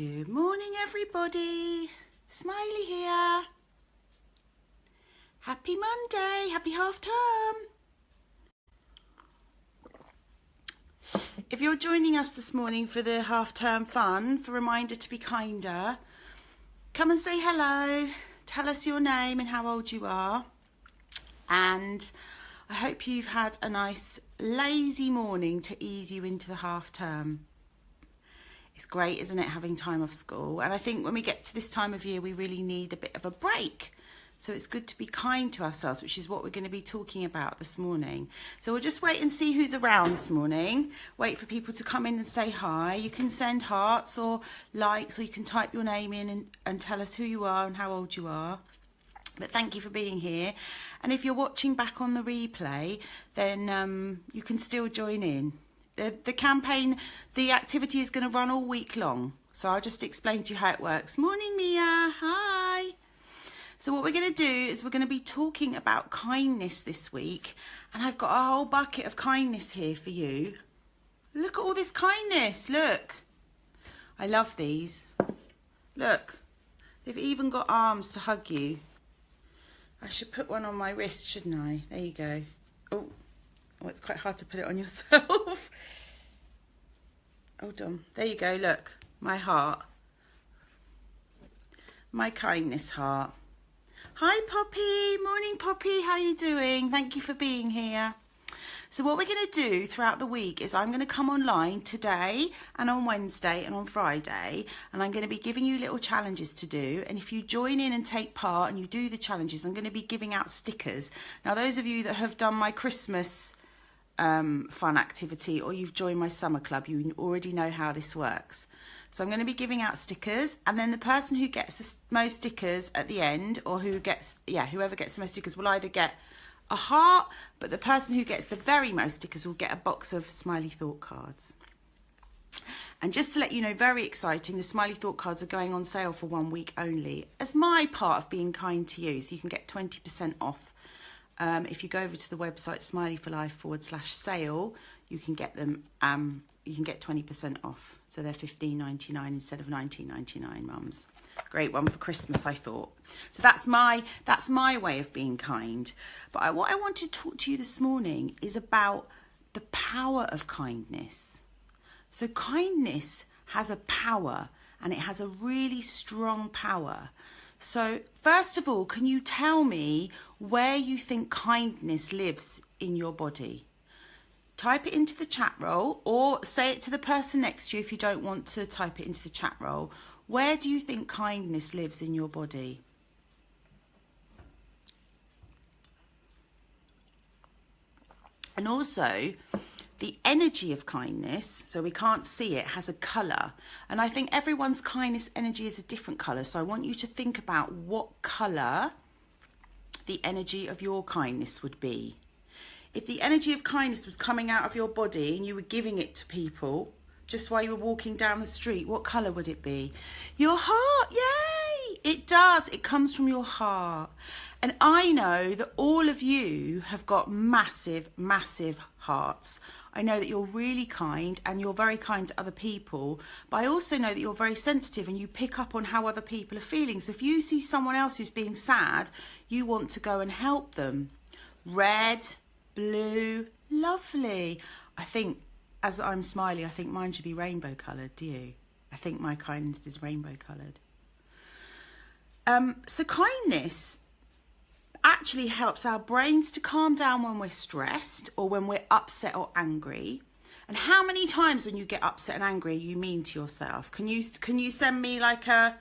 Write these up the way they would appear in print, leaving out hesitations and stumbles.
Good morning, everybody. Smiley here. Happy Monday. Happy half term. If you're joining us this morning for the half term fun, for a reminder to be kinder, come and say hello. Tell us your name and how old you are. And I hope you've had a nice lazy morning to ease you into the half term. It's great, isn't it, having time off school? And I think when we get to this time of year, we really need a bit of a break. So it's good to be kind to ourselves, which is what we're going to be talking about this morning. So we'll just wait and see who's around this morning. Wait for people to come in and say hi. You can send hearts or likes, or you can type your name in and tell us who you are and how old you are. But thank you for being here. And if you're watching back on the replay, then you can still join in. The campaign, the activity is going to run all week long. So I'll just explain to you how it works. Morning, Mia. Hi. So what we're going to do is we're going to be talking about kindness this week. And I've got a whole bucket of kindness here for you. Look at all this kindness. Look. I love these. Look. They've even got arms to hug you. I should put one on my wrist, shouldn't I? There you go. Oh, it's quite hard to put it on yourself. Hold on. There you go. Look. My heart. My kindness heart. Hi, Poppy. Morning, Poppy. How are you doing? Thank you for being here. So what we're going to do throughout the week is I'm going to come online today and on Wednesday and on Friday, and I'm going to be giving you little challenges to do. And if you join in and take part and you do the challenges, I'm going to be giving out stickers. Now, those of you that have done my Christmas fun activity, or you've joined my summer club, you already know how this works. So I'm going to be giving out stickers, and then the person who gets the most stickers at the end, or whoever gets the most stickers will either get a heart, but the person who gets the very most stickers will get a box of Smiley Thought cards. And just to let you know, very exciting, the Smiley Thought cards are going on sale for 1 week only as my part of being kind to you. So you can get 20% off. If you go over to the website smileyforlife/sale, you can get them. You can get 20% off. So they're $15.99 instead of $19.99, mums. Great one for Christmas, I thought. So that's my way of being kind. But what I want to talk to you this morning is about the power of kindness. So kindness has a power, and it has a really strong power. So first of all, can you tell me where you think kindness lives in your body? Type it into the chat roll, or say it to the person next to you if you don't want to type it into the chat roll. Where do you think kindness lives in your body? And also, the energy of kindness, so we can't see it, has a colour. And I think everyone's kindness energy is a different colour. So I want you to think about what colour the energy of your kindness would be. If the energy of kindness was coming out of your body and you were giving it to people just while you were walking down the street, what colour would it be? Your heart, yay! It does, it comes from your heart. And I know that all of you have got massive, massive hearts. I know that you're really kind and you're very kind to other people, but I also know that you're very sensitive and you pick up on how other people are feeling. So if you see someone else who's being sad, you want to go and help them. Red, blue, lovely. I think, as I'm Smiley, I think mine should be rainbow coloured, do you? I think my kindness is rainbow coloured. So kindness actually helps our brains to calm down when we're stressed or when we're upset or angry. And how many times when you get upset and angry you mean to yourself? Can you send me like a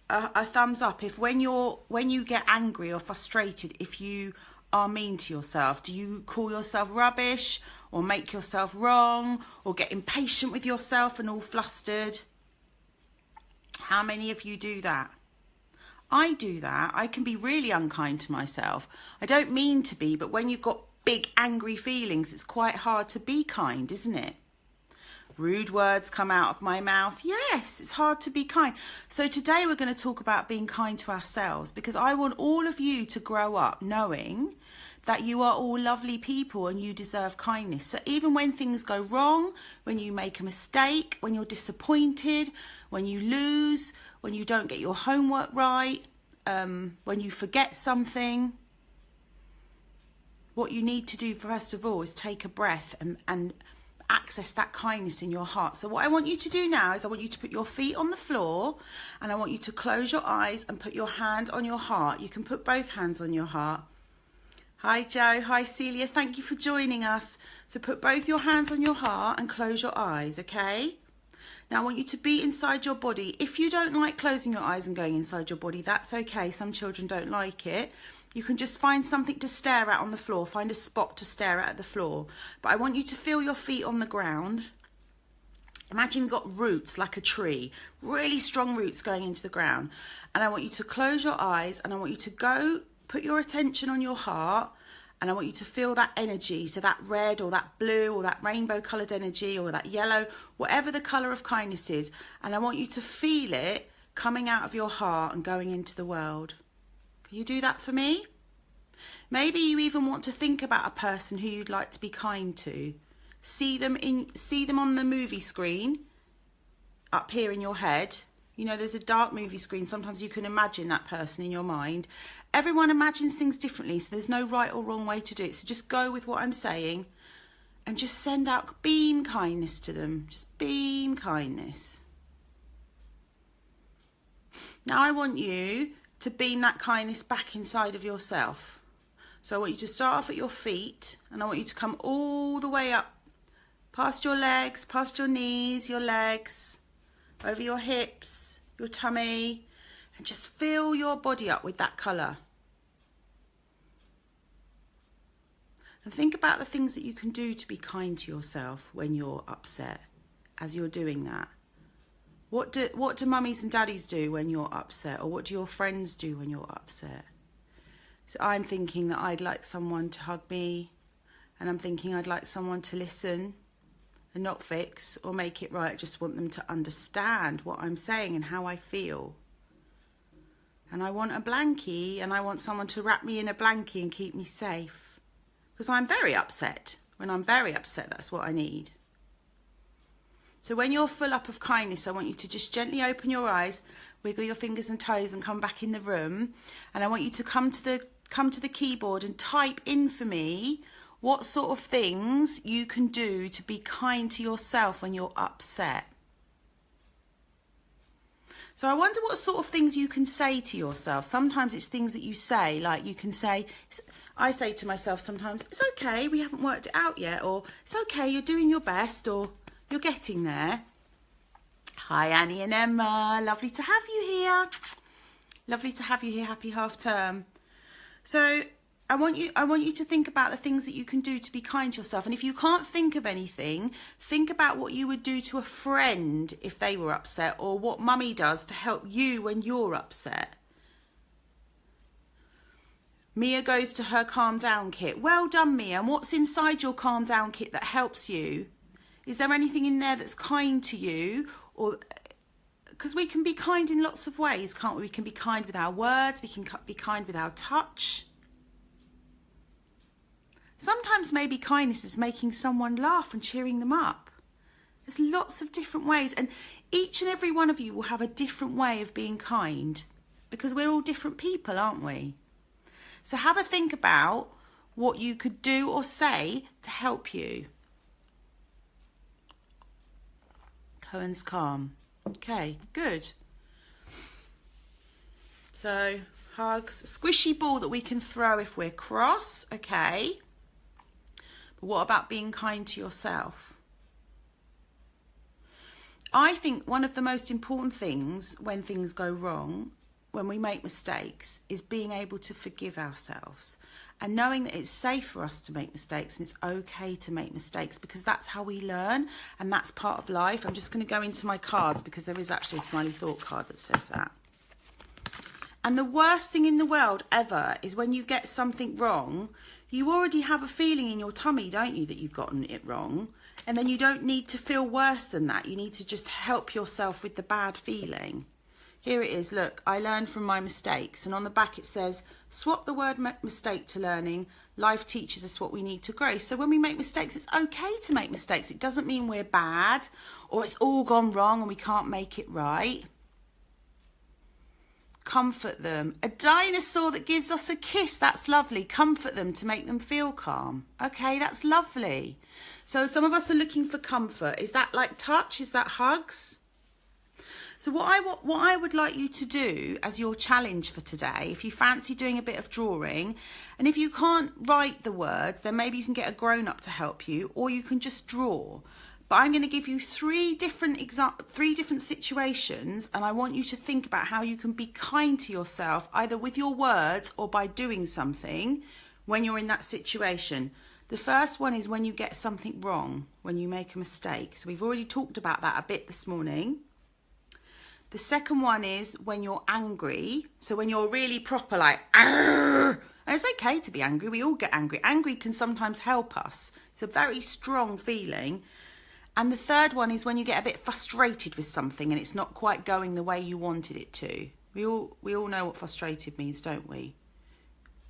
thumbs up if when you get angry or frustrated, if you are mean to yourself? Do you call yourself rubbish or make yourself wrong or get impatient with yourself and all flustered? How many of you do that? I do that. I can be really unkind to myself. I don't mean to be, but when you've got big angry feelings, it's quite hard to be kind, isn't it? rude words come out of my mouth. Yes, it's hard to be kind. So today we're going to talk about being kind to ourselves, because I want all of you to grow up knowing that you are all lovely people and you deserve kindness. So even when things go wrong, when you make a mistake, when you're disappointed, when you lose, when you don't get your homework right, when you forget something, what you need to do first of all is take a breath and access that kindness in your heart. So what I want you to do now is I want you to put your feet on the floor, and I want you to close your eyes and put your hand on your heart. You can put both hands on your heart. Hi Joe, hi Celia, thank you for joining us. So put both your hands on your heart and close your eyes, okay? Now I want you to be inside your body. If you don't like closing your eyes and going inside your body, that's okay. Some children don't like it. You can just find something to stare at on the floor. Find a spot to stare at the floor. But I want you to feel your feet on the ground. Imagine you've got roots like a tree, really strong roots going into the ground. And I want you to close your eyes, and I want you to go put your attention on your heart, and I want you to feel that energy. So that red or that blue or that rainbow coloured energy or that yellow, whatever the colour of kindness is. And I want you to feel it coming out of your heart and going into the world. Can you do that for me? Maybe you even want to think about a person who you'd like to be kind to. See them on the movie screen up here in your head. You know, there's a dark movie screen. Sometimes you can imagine that person in your mind. Everyone imagines things differently, so there's no right or wrong way to do it. So just go with what I'm saying and just send out beam kindness to them. Just beam kindness. Now I want you to beam that kindness back inside of yourself. So I want you to start off at your feet, and I want you to come all the way up, past your legs, past your knees, your legs, over your hips, your tummy, and just fill your body up with that colour. And think about the things that you can do to be kind to yourself when you're upset as you're doing that. What do mummies and daddies do when you're upset? Or what do your friends do when you're upset? So I'm thinking that I'd like someone to hug me, and I'm thinking I'd like someone to listen and not fix or make it right. I just want them to understand what I'm saying and how I feel. And I want a blankie, and I want someone to wrap me in a blankie and keep me safe. Because I'm very upset. When I'm very upset, that's what I need. So when you're full up of kindness, I want you to just gently open your eyes, wiggle your fingers and toes, and come back in the room. And I want you to come to the keyboard and type in for me what sort of things you can do to be kind to yourself when you're upset. So I wonder what sort of things you can say to yourself. Sometimes it's things that you say, like you can say, I say to myself sometimes, it's okay, we haven't worked it out yet, or it's okay, you're doing your best, or you're getting there. Hi Annie and Emma, lovely to have you here. Lovely to have you here, happy half term. So I want you to think about the things that you can do to be kind to yourself. And if you can't think of anything, think about what you would do to a friend if they were upset, or what mummy does to help you when you're upset. Mia goes to her calm down kit. Well done, Mia. And what's inside your calm down kit that helps you? Is there anything in there that's kind to you? Or because we can be kind in lots of ways, can't we? We can be kind with our words. We can be kind with our touch. Sometimes maybe kindness is making someone laugh and cheering them up. There's lots of different ways, and each and every one of you will have a different way of being kind, because we're all different people, aren't we? So have a think about what you could do or say to help you. Cohen's calm. Okay, good. So hugs, squishy ball that we can throw if we're cross. Okay. But what about being kind to yourself? I think one of the most important things when things go wrong, when we make mistakes, is being able to forgive ourselves and knowing that it's safe for us to make mistakes and it's okay to make mistakes, because that's how we learn and that's part of life. I'm just going to go into my cards because there is actually a smiley thought card that says that. And the worst thing in the world ever is when you get something wrong, you already have a feeling in your tummy, don't you, that you've gotten it wrong. And then you don't need to feel worse than that. You need to just help yourself with the bad feeling. Here it is, look, I learned from my mistakes. And on the back it says, swap the word mistake to learning. Life teaches us what we need to grow. So when we make mistakes, it's okay to make mistakes. It doesn't mean we're bad or it's all gone wrong and we can't make it right. Comfort them. A dinosaur that gives us a kiss, that's lovely. Comfort them to make them feel calm. Okay, that's lovely. So some of us are looking for comfort. Is that like touch? Is that hugs? So what I would like you to do as your challenge for today, if you fancy doing a bit of drawing, and if you can't write the words, then maybe you can get a grown-up to help you, or you can just draw. But I'm going to give you three different situations, and I want you to think about how you can be kind to yourself, either with your words or by doing something when you're in that situation. The first one is when you get something wrong, when you make a mistake. So we've already talked about that a bit this morning. The second one is when you're angry. So when you're really proper, like, argh! And it's okay to be angry. We all get angry. Angry can sometimes help us. It's a very strong feeling. And the third one is when you get a bit frustrated with something and it's not quite going the way you wanted it to. We all know what frustrated means, don't we?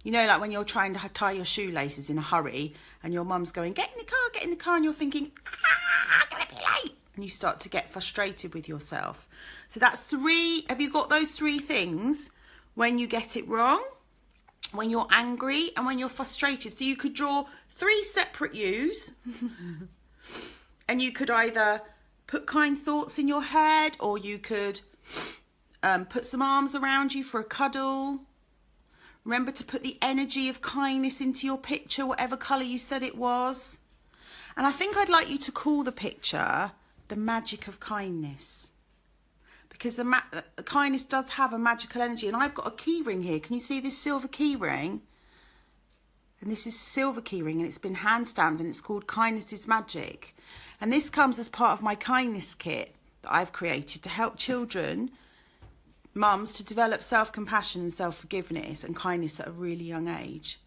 You know, like when you're trying to tie your shoelaces in a hurry and your mum's going, get in the car, and you're thinking, I'm going to be late. And you start to get frustrated with yourself. So that's three. Have you got those three things? When you get it wrong, when you're angry, and when you're frustrated. So you could draw three separate yous. And you could either put kind thoughts in your head, or you could put some arms around you for a cuddle. Remember to put the energy of kindness into your picture, whatever colour you said it was. And I think I'd like you to call the picture the magic of kindness. Because the kindness does have a magical energy. And I've got a key ring here. Can you see this silver key ring? And this is a silver key ring, and it's been hand stamped, and it's called Kindness is Magic. And this comes as part of my kindness kit that I've created to help children, mums, to develop self-compassion and self-forgiveness and kindness at a really young age,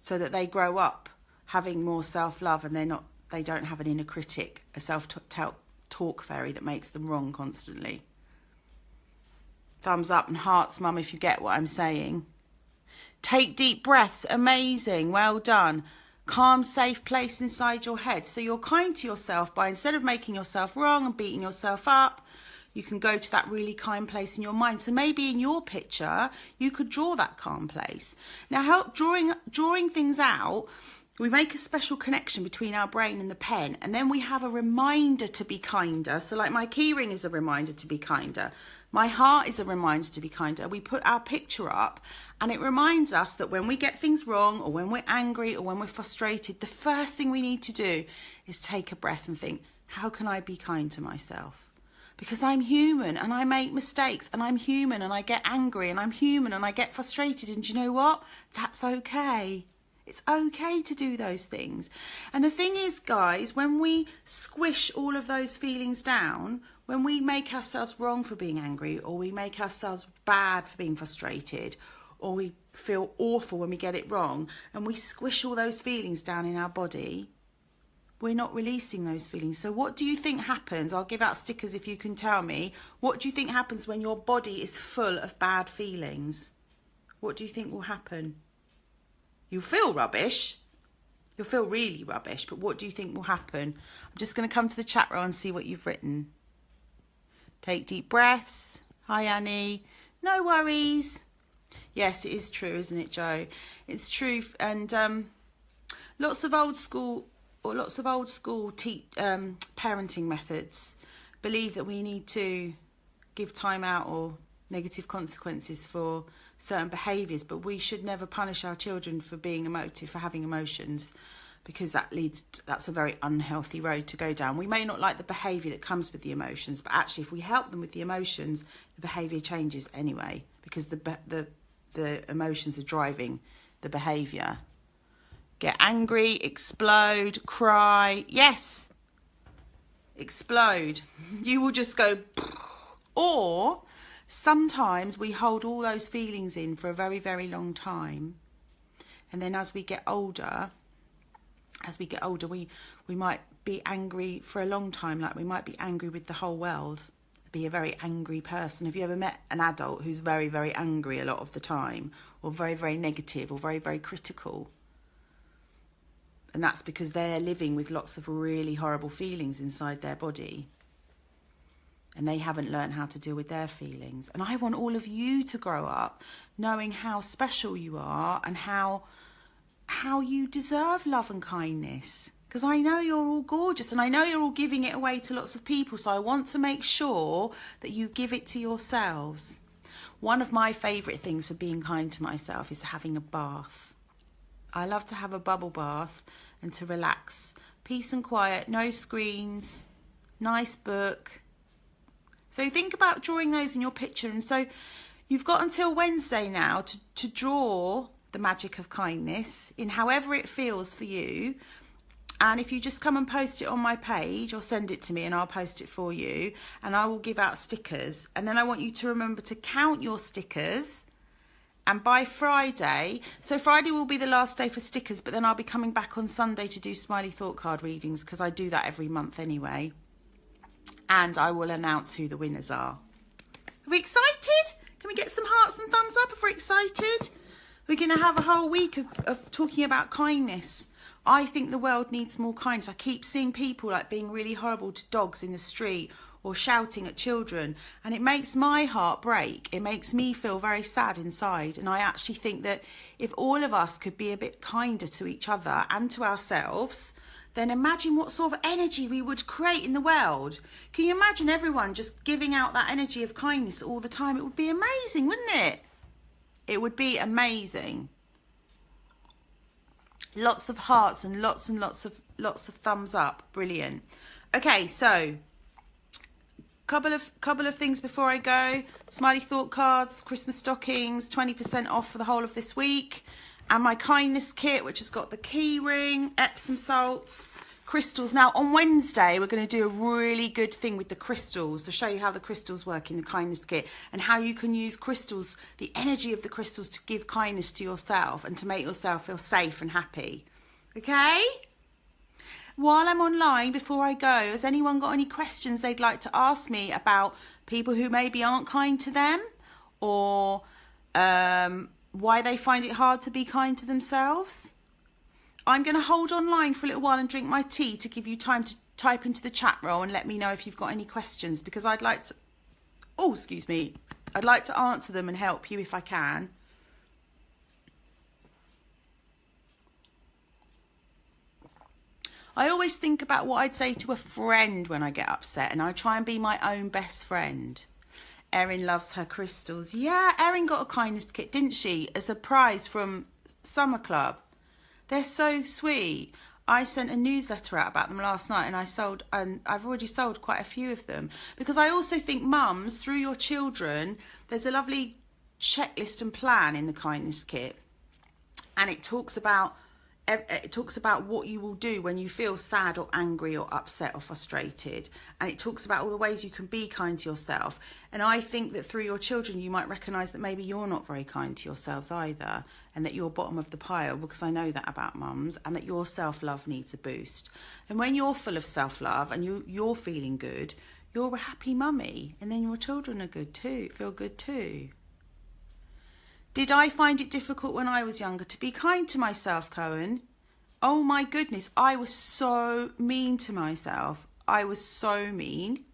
so that they grow up having more self-love and they don't have an inner critic, a self-talk fairy that makes them wrong constantly. Thumbs up and hearts, mum, if you get what I'm saying. Take deep breaths. Amazing. Well done. Calm, safe place inside your head. So you're kind to yourself by, instead of making yourself wrong and beating yourself up, you can go to that really kind place in your mind. So maybe in your picture, you could draw that calm place. Now, drawing things out, we make a special connection between our brain and the pen, and then we have a reminder to be kinder. So like my key ring is a reminder to be kinder. My heart is a reminder to be kinder. We put our picture up and it reminds us that when we get things wrong, or when we're angry, or when we're frustrated, the first thing we need to do is take a breath and think, how can I be kind to myself? Because I'm human and I make mistakes, and I'm human and I get angry, and I'm human and I get frustrated. And do you know what? That's okay. It's okay to do those things. And the thing is, guys, when we squish all of those feelings down, when we make ourselves wrong for being angry, or we make ourselves bad for being frustrated, or we feel awful when we get it wrong, and we squish all those feelings down in our body, we're not releasing those feelings. So what do you think happens? I'll give out stickers if you can tell me. What do you think happens when your body is full of bad feelings? What do you think will happen? You'll feel rubbish. You'll feel really rubbish. But what do you think will happen? I'm just going to come to the chat row and see what you've written. Take deep breaths. Hi, Annie. No worries. Yes, it is true, isn't it, Joe? It's true. And lots of old school parenting methods believe that we need to give time out or negative consequences for certain behaviours, but we should never punish our children for being emotive, for having emotions, because that's a very unhealthy road to go down. We may not like the behaviour that comes with the emotions, but actually if we help them with the emotions, the behaviour changes anyway, because the emotions are driving the behaviour. Get angry, explode, cry. Yes, explode. You will just go, or Sometimes we hold all those feelings in for a very, very long time. And then as we get older, we might be angry for a long time. Like we might be angry with the whole world, be a very angry person. Have you ever met an adult who's very, very angry a lot of the time, or very, very negative, or very, very critical? And that's because they're living with lots of really horrible feelings inside their body. And they haven't learned how to deal with their feelings. And I want all of you to grow up knowing how special you are and how you deserve love and kindness. Because I know you're all gorgeous and I know you're all giving it away to lots of people. So I want to make sure that you give it to yourselves. One of my favourite things for being kind to myself is having a bath. I love to have a bubble bath and to relax. Peace and quiet, no screens, nice book. So think about drawing those in your picture. And so you've got until Wednesday now to draw the magic of kindness in however it feels for you. And if you just come and post it on my page or send it to me and I'll post it for you, and I will give out stickers. And then I want you to remember to count your stickers. And by Friday, so Friday will be the last day for stickers, but then I'll be coming back on Sunday to do Smiley Thought Card readings because I do that every month anyway. And I will announce who the winners are. Are we excited? Can we get some hearts and thumbs up if we're excited? We're going to have a whole week of talking about kindness. I think the world needs more kindness. I keep seeing people like being really horrible to dogs in the street or shouting at children. And it makes my heart break. It makes me feel very sad inside. And I actually think that if all of us could be a bit kinder to each other and to ourselves, then imagine what sort of energy we would create in the world. Can you imagine everyone just giving out that energy of kindness all the time? It would be amazing, wouldn't it? It would be amazing. Lots of hearts and lots of thumbs up. Brilliant. Okay, so couple of things before I go. Smiley Thought Cards, Christmas stockings, 20% off for the whole of this week. And my kindness kit, which has got the key ring, Epsom salts, crystals. Now, on Wednesday, we're going to do a really good thing with the crystals to show you how the crystals work in the kindness kit and how you can use crystals, the energy of the crystals, to give kindness to yourself and to make yourself feel safe and happy. Okay? While I'm online, before I go, has anyone got any questions they'd like to ask me about people who maybe aren't kind to them, or why they find it hard to be kind to themselves? I'm going to hold online for a little while and drink my tea to give you time to type into the chat roll and let me know if you've got any questions, because I'd like to, I'd like to answer them and help you if I can. I always think about what I'd say to a friend when I get upset, and I try and be my own best friend. Erin loves her crystals. Yeah, Erin got a kindness kit, didn't she? As a prize from Summer Club. They're so sweet. I sent a newsletter out about them last night, and I've already sold quite a few of them. Because I also think mums, through your children, there's a lovely checklist and plan in the kindness kit. And it talks about what you will do when you feel sad or angry or upset or frustrated. And it talks about all the ways you can be kind to yourself. And I think that through your children, you might recognise that maybe you're not very kind to yourselves either, and that you're bottom of the pile, because I know that about mums, and that your self-love needs a boost. And when you're full of self-love and you're feeling good, you're a happy mummy, and then your children are good too, feel good too. Did I find it difficult when I was younger to be kind to myself, Cohen? Oh my goodness, I was so mean to myself. I was so mean.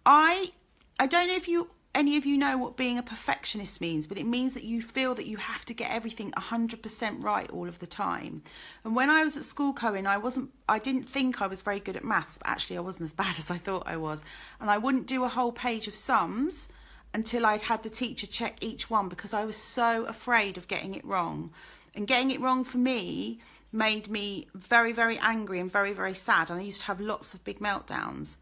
I don't know if any of you know what being a perfectionist means, but it means that you feel that you have to get everything 100% right all of the time. And when I was at school, Cohen, I didn't think I was very good at maths, but actually I wasn't as bad as I thought I was. And I wouldn't do a whole page of sums until I'd had the teacher check each one, because I was so afraid of getting it wrong. And getting it wrong for me made me very, very angry and very, very sad. And I used to have lots of big meltdowns.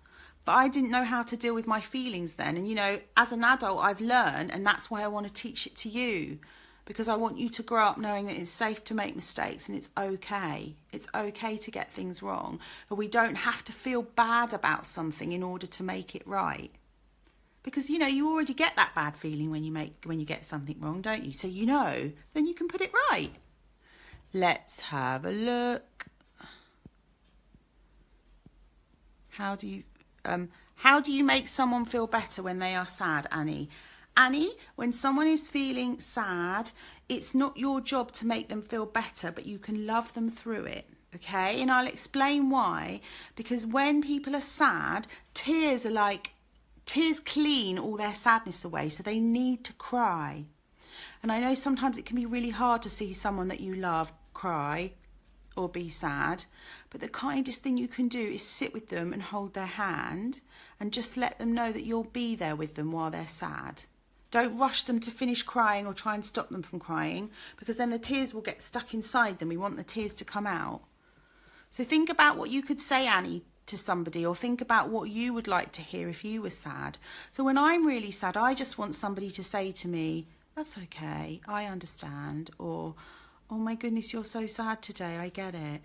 But I didn't know how to deal with my feelings then. And, you know, as an adult, I've learned, and that's why I want to teach it to you. Because I want you to grow up knowing that it's safe to make mistakes, and it's okay. It's okay to get things wrong. But we don't have to feel bad about something in order to make it right. Because, you know, you already get that bad feeling when you get something wrong, don't you? So you know, then you can put it right. Let's have a look. How do you make someone feel better when they are sad, Annie? Annie, when someone is feeling sad, it's not your job to make them feel better, but you can love them through it. Okay, and I'll explain why. Because when people are sad, tears clean all their sadness away, so they need to cry. And I know sometimes it can be really hard to see someone that you love cry or be sad, but the kindest thing you can do is sit with them and hold their hand and just let them know that you'll be there with them while they're sad. Don't rush them to finish crying or try and stop them from crying, because then the tears will get stuck inside them. We want the tears to come out. So think about what you could say, Annie, to somebody, or think about what you would like to hear if you were sad. So when I'm really sad, I just want somebody to say to me, "That's okay, I understand," or "Oh my goodness, you're so sad today, I get it,"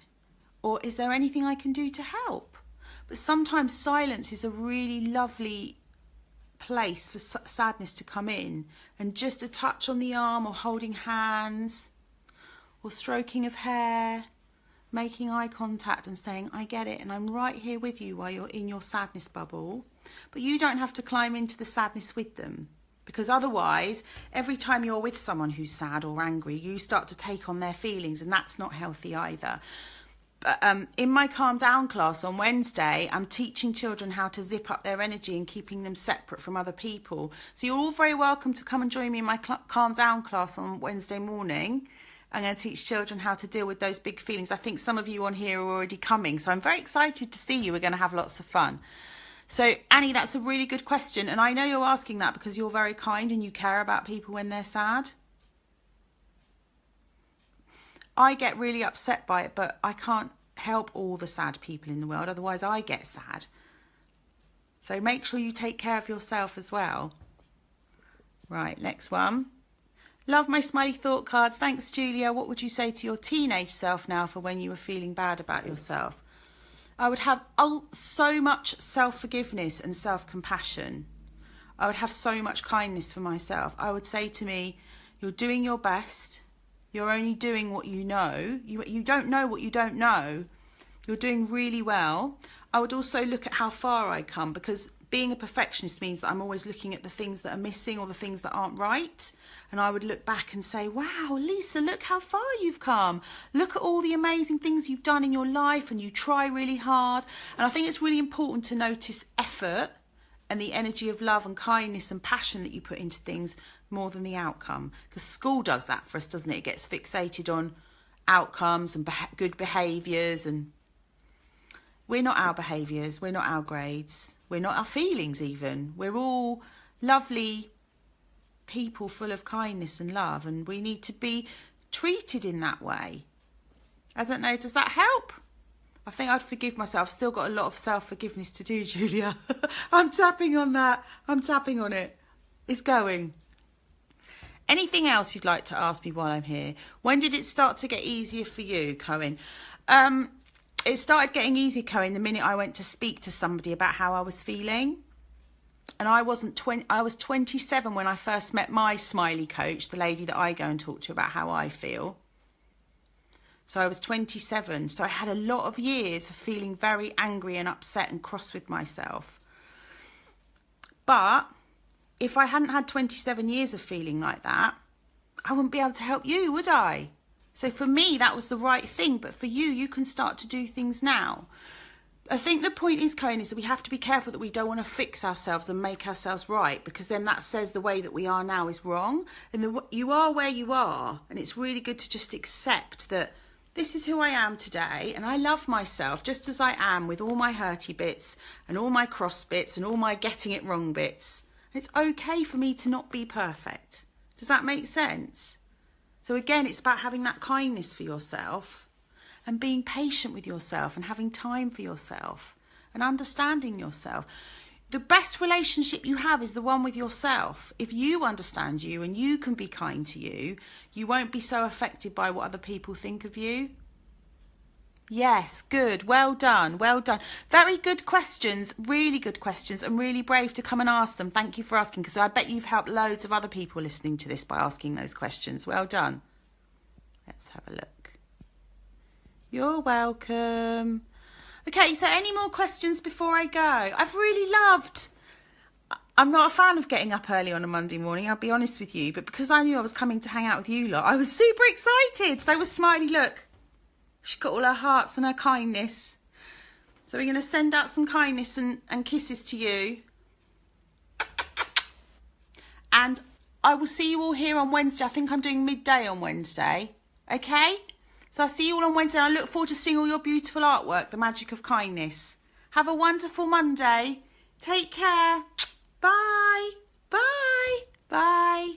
or "Is there anything I can do to help?" But sometimes silence is a really lovely place for sadness to come in, and just a touch on the arm, or holding hands, or stroking of hair, making eye contact and saying, "I get it, and I'm right here with you while you're in your sadness bubble." But you don't have to climb into the sadness with them, because otherwise, every time you're with someone who's sad or angry, you start to take on their feelings, and that's not healthy either. But in my Calm Down class on Wednesday, I'm teaching children how to zip up their energy and keeping them separate from other people. So you're all very welcome to come and join me in my Calm Down class on Wednesday morning. I'm going to teach children how to deal with those big feelings. I think some of you on here are already coming, so I'm very excited to see you. We're going to have lots of fun. So, Annie, that's a really good question, and I know you're asking that because you're very kind and you care about people when they're sad. I get really upset by it, but I can't help all the sad people in the world, otherwise I get sad. So make sure you take care of yourself as well. Right, next one. Love my smiley thought cards. Thanks, Julia. What would you say to your teenage self now for when you were feeling bad about yourself? I would have so much self-forgiveness and self-compassion. I would have so much kindness for myself. I would say to me, "You're doing your best. You're only doing what you know. You don't know what you don't know. You're doing really well." I would also look at how far I come, because being a perfectionist means that I'm always looking at the things that are missing or the things that aren't right. And I would look back and say, "Wow, Lisa, look how far you've come. Look at all the amazing things you've done in your life, and you try really hard." And I think it's really important to notice effort and the energy of love and kindness and passion that you put into things more than the outcome. Because school does that for us, doesn't it? It gets fixated on outcomes and good behaviours, and we're not our behaviours, we're not our grades, we're not our feelings even. We're all lovely people full of kindness and love, and we need to be treated in that way. I don't know, does that help? I think I'd forgive myself. Still got a lot of self-forgiveness to do, Julia. I'm tapping on that. I'm tapping on it. It's going. Anything else you'd like to ask me while I'm here? When did it start to get easier for you, Cohen? It started getting easier, Cohen, the minute I went to speak to somebody about how I was feeling. And I was 27 when I first met my smiley coach, the lady that I go and talk to about how I feel. So I was 27. So I had a lot of years of feeling very angry and upset and cross with myself. But if I hadn't had 27 years of feeling like that, I wouldn't be able to help you, would I? So for me, that was the right thing. But for you, you can start to do things now. I think the point is, Cohen, is that we have to be careful that we don't want to fix ourselves and make ourselves right, because then that says the way that we are now is wrong. And you are where you are. And it's really good to just accept that this is who I am today, and I love myself just as I am, with all my hurty bits and all my cross bits and all my getting it wrong bits. And it's okay for me to not be perfect. Does that make sense? So again, it's about having that kindness for yourself and being patient with yourself and having time for yourself and understanding yourself. The best relationship you have is the one with yourself. If you understand you and you can be kind to you, you won't be so affected by what other people think of you. Yes, good. Well done. Well done. Very good questions, really good questions, and really brave to come and ask them. Thank you for asking, because I bet you've helped loads of other people listening to this by asking those questions. Well done. Let's have a look. You're welcome. Okay, so any more questions before I go? I've really loved... I'm not a fan of getting up early on a Monday morning, I'll be honest with you, but because I knew I was coming to hang out with you lot, I was super excited. So was Smiley, look. She's got all her hearts and her kindness. So we're going to send out some kindness and kisses to you. And I will see you all here on Wednesday. I think I'm doing midday on Wednesday. Okay? So I'll see you all on Wednesday. I look forward to seeing all your beautiful artwork, The Magic of Kindness. Have a wonderful Monday. Take care. Bye. Bye. Bye.